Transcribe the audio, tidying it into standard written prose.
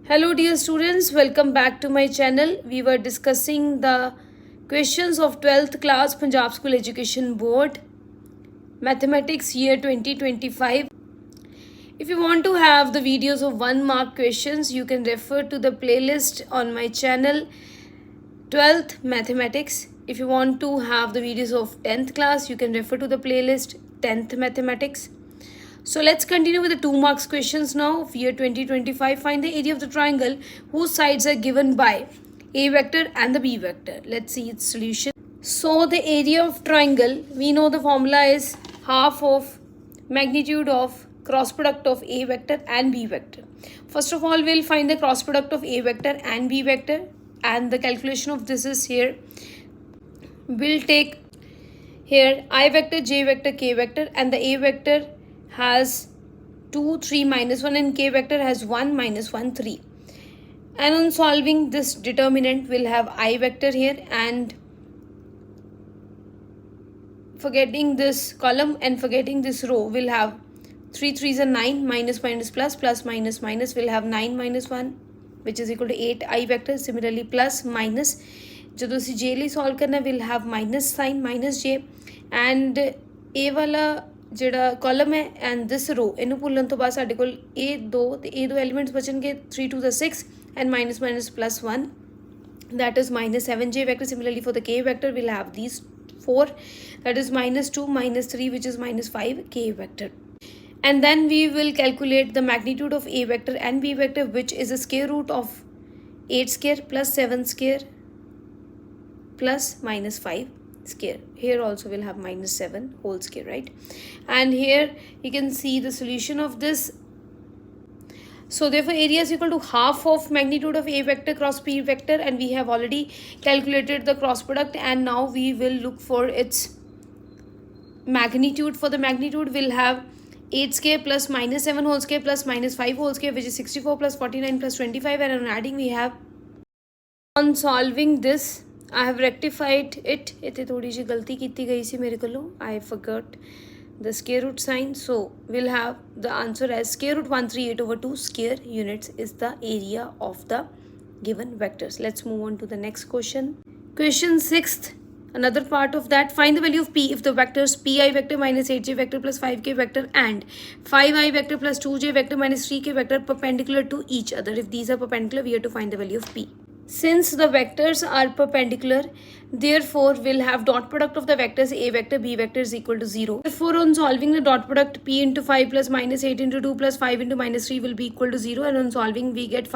Hello dear students, welcome back to my channel. We were discussing the questions of 12th class Punjab School Education Board Mathematics year 2025. If you want to have the videos of 1 mark questions, you can refer to the playlist on my channel 12th Mathematics. If you want to have the videos of 10th class, you can refer to the playlist 10th Mathematics. So let's continue with the 2 marks questions now of year 2025. Find the area of the triangle whose sides are given by A vector and the B vector. Let's see its solution. So the area of triangle, we know the formula is half of magnitude of cross product of A vector and B vector. First of all, we'll find the cross product of A vector and B vector, and the calculation of this is here. We'll take here I vector, J vector, K vector, and the A vector has 2, 3, minus 1, and K vector has 1, minus 1, 3. And on solving this determinant, we'll have I vector here, and forgetting this column and forgetting this row, we'll have 3 3s are 9, minus minus plus, plus minus minus, we'll have 9 minus 1, which is equal to 8 I vector. Similarly, plus minus, ਜਦੋਂ ਅਸੀਂ J ਲਈ solve करना, we'll have minus sign, minus J, and A वाला ਜਿਹੜਾ column ਹੈ and this ਰੋ ਇਹਨੂੰ ਭੁੱਲਣ ਤੋਂ ਬਾਅਦ ਸਾਡੇ ਕੋਲ ਇਹ ਦੋ ਤੇ ਇਹ ਦੋ elements ਬਚਣਗੇ 3 2 6 and minus minus plus 1, that is minus 7J vector. Similarly for the K vector, we'll have these 4, that is minus 2, minus 3, which is minus 5 K vector. And then we will calculate the magnitude of A vector and B vector, which is the square root of 8 square plus 7 square plus minus 5 square. Here also we'll have minus 7 whole square, right? And here you can see the solution of this. So therefore area is equal to half of magnitude of A vector cross B vector, and we have already calculated the cross product, and now we will look for its magnitude. For the magnitude, we'll have 8 square plus minus 7 whole square plus minus 5 whole square, which is 64 plus 49 plus 25, and on adding we have, on solving this, I have rectified it. इतने थोड़ी सी गलती की गई सी मेरे को, I forgot the square root sign. So we'll have the answer as square root 138 over 2 square units is the area of the given vectors. Let's move on to the next question. Question 6th, another part of that. Find the value of P if the vectors Pi vector minus 8J vector plus 5K vector and 5I vector plus 2J vector minus 3K vector perpendicular to each other. If these are perpendicular, we have to find the value of P. Since the vectors are perpendicular, therefore we'll have dot product of the vectors A vector B vector is equal to 0. Therefore on solving the dot product, P into 5 plus minus 8 into 2 plus 5 into minus 3 will be equal to 0, and on solving we get 5